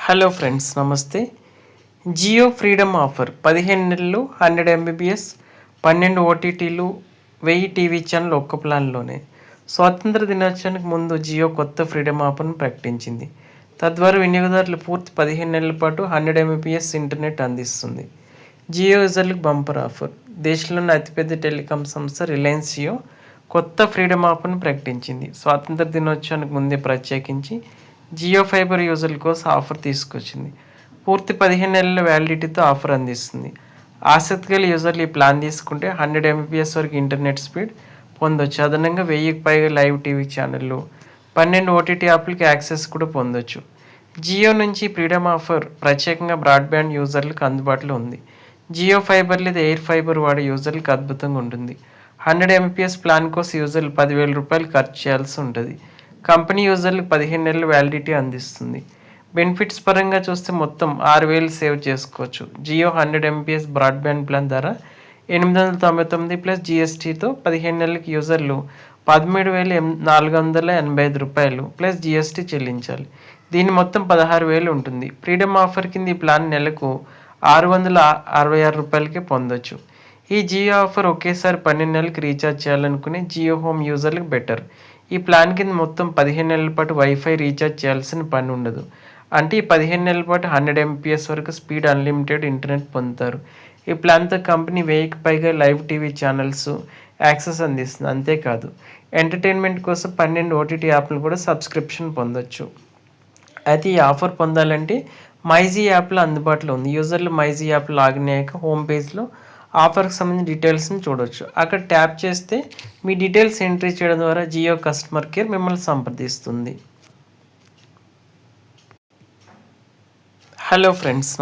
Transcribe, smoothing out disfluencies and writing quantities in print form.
Hello friends, నమస్తే. Jio freedom offer 15 నెలలు 100 MBBS 12 ఓటీటీలు 1000 టీవీ ఛానల్ ఒక్క ప్లాన్లోనే. స్వాతంత్ర దినోత్సవానికి ముందు జియో కొత్త ఫ్రీడమ్ ఆఫర్ను ప్రకటించింది. తద్వారా వినియోగదారులు పూర్తి 15 నెలల పాటు 100 ఎంబీబీఎస్ ఇంటర్నెట్ అందిస్తుంది. జియో యూజర్లకు బంపర్ ఆఫర్. దేశంలోని అతిపెద్ద టెలికాం సంస్థ రిలయన్స్ జియో కొత్త ఫ్రీడమ్ ఆఫర్ను ప్రకటించింది. స్వాతంత్ర దినోత్సవానికి ముందే ప్రత్యేకించి జియో ఫైబర్ యూజర్ల కోసం ఆఫర్ తీసుకొచ్చింది. పూర్తి 15 నెలల వ్యాలిడిటీతో ఆఫర్ అందిస్తుంది. ఆసక్తి గల యూజర్లు ఈ ప్లాన్ తీసుకుంటే 100 ఎంబీపీఎస్ వరకు ఇంటర్నెట్ స్పీడ్ పొందొచ్చు. అదనంగా 1000కి పైగా లైవ్ టీవీ ఛానళ్ళు, 12 ఓటీటీ యాప్లకి యాక్సెస్ కూడా పొందొచ్చు. జియో నుంచి ఫ్రీడమ్ ఆఫర్ ప్రత్యేకంగా బ్రాడ్బ్యాండ్ యూజర్లకు అందుబాటులో ఉంది. జియో ఫైబర్ లేదా ఎయిర్ ఫైబర్ వాడే యూజర్లకు అద్భుతంగా ఉంటుంది. 100 ఎంబీపీఎస్ ప్లాన్ కోసం యూజర్లు 10,000 రూపాయలు ఖర్చు చేయాల్సి ఉంటుంది. కంపెనీ యూజర్లకు 15 నెలల వ్యాలిడిటీ అందిస్తుంది. బెనిఫిట్స్ పరంగా చూస్తే మొత్తం 6,000 సేవ్ చేసుకోవచ్చు. జియో 100 ఎంబీపీఎస్ బ్రాడ్బ్యాండ్ ప్లాన్ ధర 899 ప్లస్ జీఎస్టీతో 15 నెలలకి యూజర్లు 13,485 రూపాయలు ప్లస్ జీఎస్టీ చెల్లించాలి. దీని మొత్తం 16,000 ఉంటుంది. ఫ్రీడమ్ ఆఫర్ కింద ఈ ప్లాన్ నెలకు 666 రూపాయలకే పొందొచ్చు. ఈ జియో ఆఫర్ ఒకేసారి 12 నెలలకు రీఛార్జ్ చేయాలనుకునే జియో హోమ్ యూజర్లకు బెటర్. ఈ ప్లాన్ కింద మొత్తం 15 నెలల పాటు వైఫై రీఛార్జ్ చేయాల్సిన పని ఉండదు. అంటే ఈ 15 నెలల పాటు 100 ఎంబీపీఎస్ వరకు స్పీడ్ అన్లిమిటెడ్ ఇంటర్నెట్ పొందుతారు. ఈ ప్లాన్తో కంపెనీ 1000కి పైగా లైవ్ టీవీ ఛానల్స్ యాక్సెస్ అందిస్తుంది. అంతేకాదు, ఎంటర్టైన్మెంట్ కోసం 12 ఓటీటీ యాప్లు కూడా సబ్స్క్రిప్షన్ పొందొచ్చు. అయితే ఈ ఆఫర్ పొందాలంటే మైజీ యాప్లో అందుబాటులో ఉంది. యూజర్లు మైజీ యాప్ లాగిన్ అయ్యాక హోమ్ పేజ్లో ఆఫర్కి సంబంధించిన డీటెయిల్స్ని చూడవచ్చు. అక్కడ ట్యాప్ చేస్తే మీ డీటెయిల్స్ ఎంట్రీ చేయడం ద్వారా జియో కస్టమర్ కేర్ మిమ్మల్ని సంప్రదిస్తుంది. Hello friends,